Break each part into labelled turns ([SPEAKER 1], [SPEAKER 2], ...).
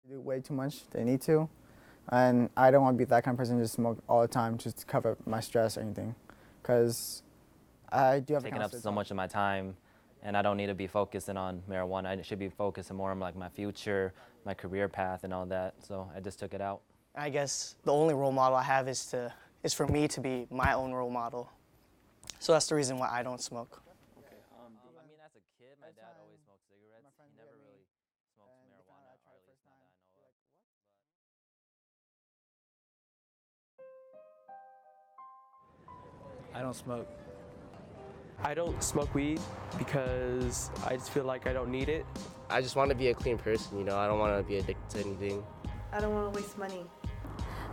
[SPEAKER 1] Do way too much. They need to. And I don't want to be that kind of person to just smoke all the time just to cover up my stress or anything. Because I do have
[SPEAKER 2] taking up so much of my time, and I don't need to be focusing on marijuana. I should be focusing more on like my future, my career path, and all that. So I just took it out.
[SPEAKER 3] I guess the only role model I have is for me to be my own role model. So that's the reason why I don't smoke.
[SPEAKER 2] Okay. I mean, as a kid, my dad always smoked cigarettes. He never really smoked marijuana, or at least not that I know of.
[SPEAKER 4] I don't smoke.
[SPEAKER 5] I don't smoke weed because I just feel like I don't need it.
[SPEAKER 6] I just want to be a clean person, you know. I don't want to be addicted to anything.
[SPEAKER 7] I don't want to waste money.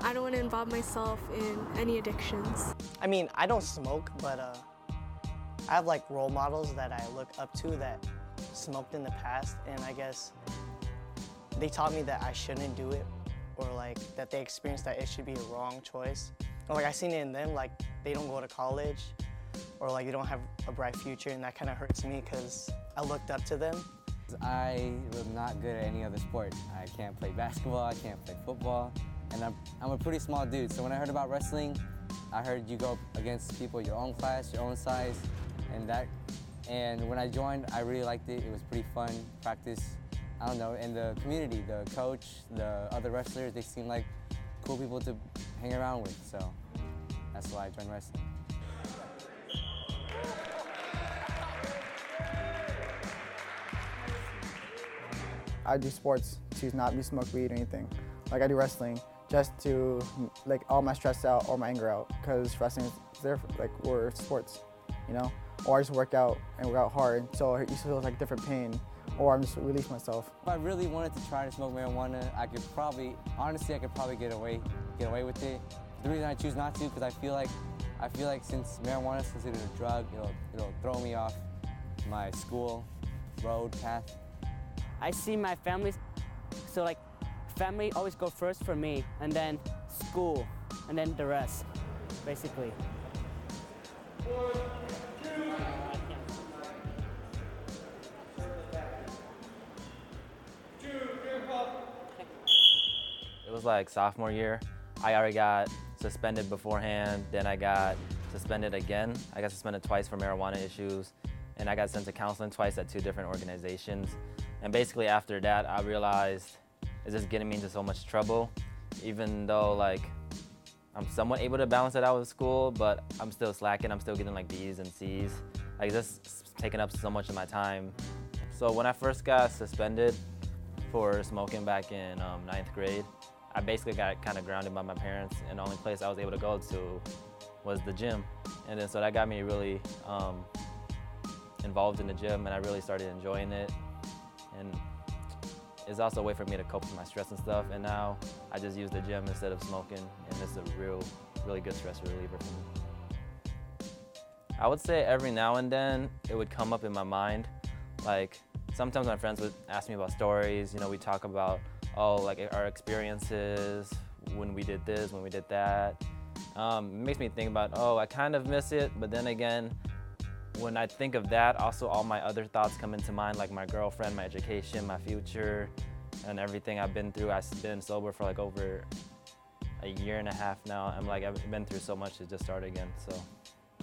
[SPEAKER 8] I don't want to involve myself in any addictions.
[SPEAKER 3] I mean, I don't smoke, but I have like role models that I look up to that smoked in the past, and I guess they taught me that I shouldn't do it, or like that they experienced that it should be a wrong choice. Or like I seen it in them, like they don't go to college, or like they don't have a bright future, and that kind of hurts me because I looked up to them.
[SPEAKER 9] I am not good at any other sport. I can't play basketball, I can't play football, and I'm a pretty small dude. So when I heard about wrestling, I heard you go against people your own class, your own size, and when I joined, I really liked it. It was pretty fun, practice. I don't know, and the community, the coach, the other wrestlers, they seem like cool people to hang around with, so that's why I joined wrestling.
[SPEAKER 1] I do sports to not be smoke weed or anything. Like I do wrestling just to like all my stress out or my anger out, because wrestling is there for, like we're sports, you know? Or I just work out and work out hard, so it used to feel like different pain, or I'm just release myself.
[SPEAKER 9] If I really wanted to try to smoke marijuana, honestly, I could probably get away with it. The reason I choose not to, because I feel like since marijuana is considered a drug, it'll throw me off my school road path.
[SPEAKER 10] I see my family, so like family always go first for me, and then school, and then the rest, basically.
[SPEAKER 2] It was like sophomore year. I already got suspended beforehand, then I got suspended again. I got suspended twice for marijuana issues, and I got sent to counseling twice at 2 different organizations. And basically after that, I realized it's just getting me into so much trouble, even though like I'm somewhat able to balance it out with school, but I'm still slacking. I'm still getting like B's and C's. Like this taking up so much of my time. So when I first got suspended for smoking back in 9th grade, I basically got kind of grounded by my parents, and the only place I was able to go to was the gym. And then so that got me really involved in the gym, and I really started enjoying it. And it's also a way for me to cope with my stress and stuff, and now I just use the gym instead of smoking, and it's a really good stress reliever for me. I would say every now and then it would come up in my mind. Like sometimes my friends would ask me about stories, you know, we talk about, oh, like our experiences, when we did this, when we did that. It makes me think about, oh, I kind of miss it, but then again, when I think of that, also all my other thoughts come into mind, like my girlfriend, my education, my future, and everything I've been through. I've been sober for like over a year and a half now. I've been through so much to just start again. So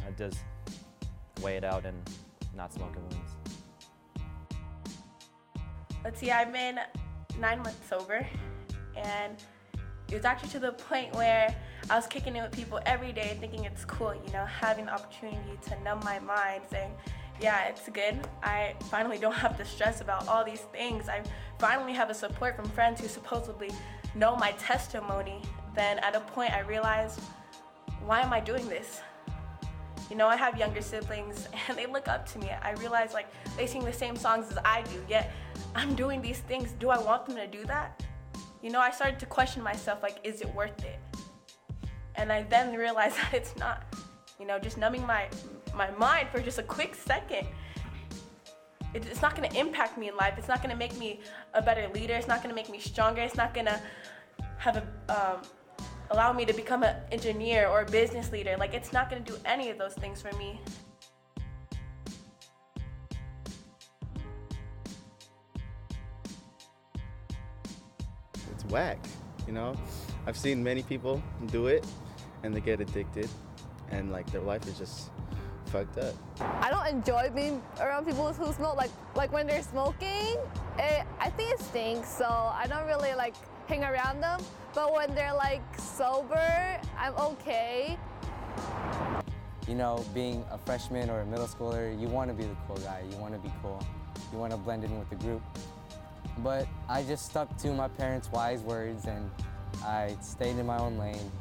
[SPEAKER 2] I just weigh it out and not smoking wins.
[SPEAKER 7] Let's see, I've been 9 months sober, and it was actually to the point where I was kicking it with people every day, thinking it's cool, you know, having the opportunity to numb my mind, saying, yeah, it's good. I finally don't have to stress about all these things. I finally have a support from friends who supposedly know my testimony. Then at a point I realized, why am I doing this? You know, I have younger siblings and they look up to me. I realize like they sing the same songs as I do, yet I'm doing these things. Do I want them to do that? You know, I started to question myself, like, is it worth it? And I then realized that it's not. You know, just numbing my mind for just a quick second, it's not gonna impact me in life. It's not gonna make me a better leader. It's not gonna make me stronger. It's not gonna have allow me to become an engineer or a business leader. Like, it's not gonna do any of those things for me.
[SPEAKER 4] whack, you know? I've seen many people do it and they get addicted and like their life is just fucked up.
[SPEAKER 11] I don't enjoy being around people who smoke. Like when they're smoking, I think it stinks, so I don't really like hang around them. But when they're like sober, I'm okay.
[SPEAKER 9] You know, being a freshman or a middle schooler, you want to be the cool guy. You want to be cool. You want to blend in with the group. But I just stuck to my parents' wise words and I stayed in my own lane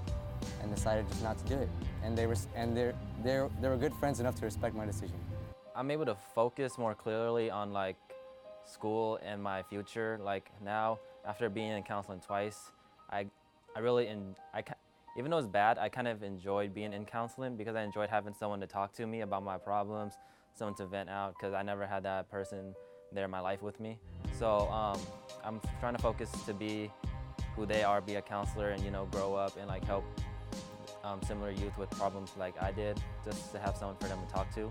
[SPEAKER 9] and decided just not to do it. And they were good friends enough to respect my decision.
[SPEAKER 2] I'm able to focus more clearly on like school and my future. Like now, after being in counseling twice, even though it's bad, I kind of enjoyed being in counseling because I enjoyed having someone to talk to me about my problems, someone to vent out, because I never had that person there in my life with me. So I'm trying to focus to be who they are, be a counselor, and grow up and like help similar youth with problems like I did, just to have someone for them to talk to.